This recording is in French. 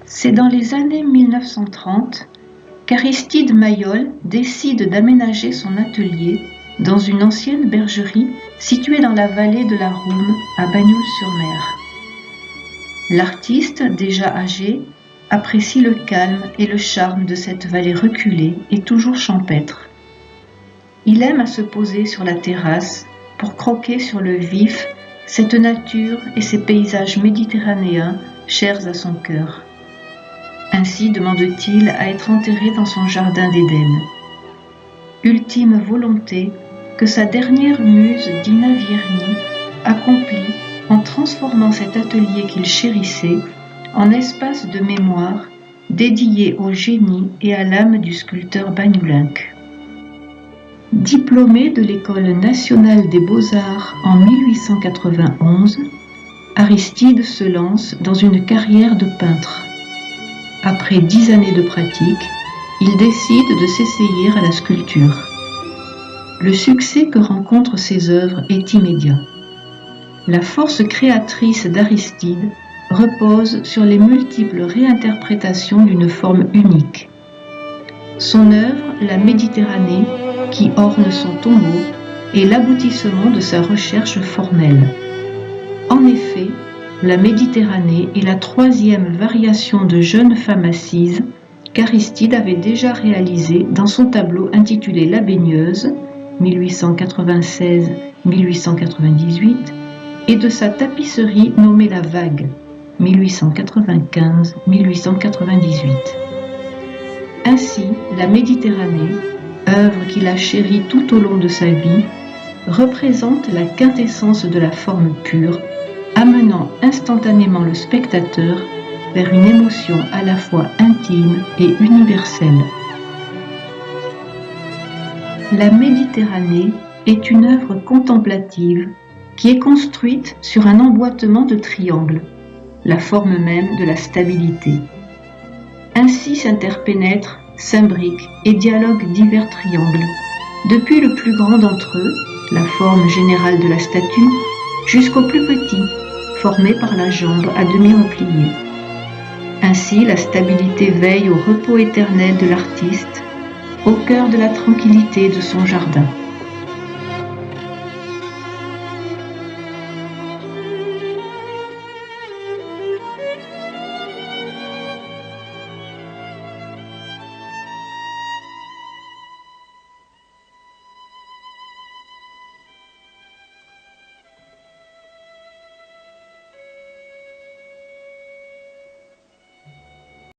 C'est dans les années 1930 qu'Aristide Maillol décide d'aménager son atelier dans une ancienne bergerie située dans la vallée de la Roume à Bagnols-sur-Mer. L'artiste, déjà âgé, apprécie le calme et le charme de cette vallée reculée et toujours champêtre. Il aime à se poser sur la terrasse pour croquer sur le vif cette nature et ces paysages méditerranéens chers à son cœur. Ainsi demande-t-il à être enterré dans son jardin d'Éden. Ultime volonté que sa dernière muse Dina Vierny accomplit en transformant cet atelier qu'il chérissait en espace de mémoire dédié au génie et à l'âme du sculpteur bagnoulinque. Diplômé de l'École nationale des beaux-arts en 1891, Aristide se lance dans une carrière de peintre. Après 10 années de pratique, il décide de s'essayer à la sculpture. Le succès que rencontrent ses œuvres est immédiat. La force créatrice d'Aristide repose sur les multiples réinterprétations d'une forme unique. Son œuvre, la Méditerranée, qui orne son tombeau, est l'aboutissement de sa recherche formelle. En effet, la Méditerranée est la troisième variation de jeune femme assise qu'Aristide avait déjà réalisée dans son tableau intitulé La baigneuse, 1896-1898, et de sa tapisserie nommée La vague, 1895-1898. Ainsi, la Méditerranée, œuvre qu'il a chérie tout au long de sa vie, représente la quintessence de la forme pure, amenant instantanément le spectateur vers une émotion à la fois intime et universelle. La Méditerranée est une œuvre contemplative qui est construite sur un emboîtement de triangles, la forme même de la stabilité. Ainsi s'interpénètrent, s'imbriquent et dialoguent divers triangles, depuis le plus grand d'entre eux, la forme générale de la statue, jusqu'au plus petit, formé par la jambe à demi repliée. Ainsi, la stabilité veille au repos éternel de l'artiste, au cœur de la tranquillité de son jardin.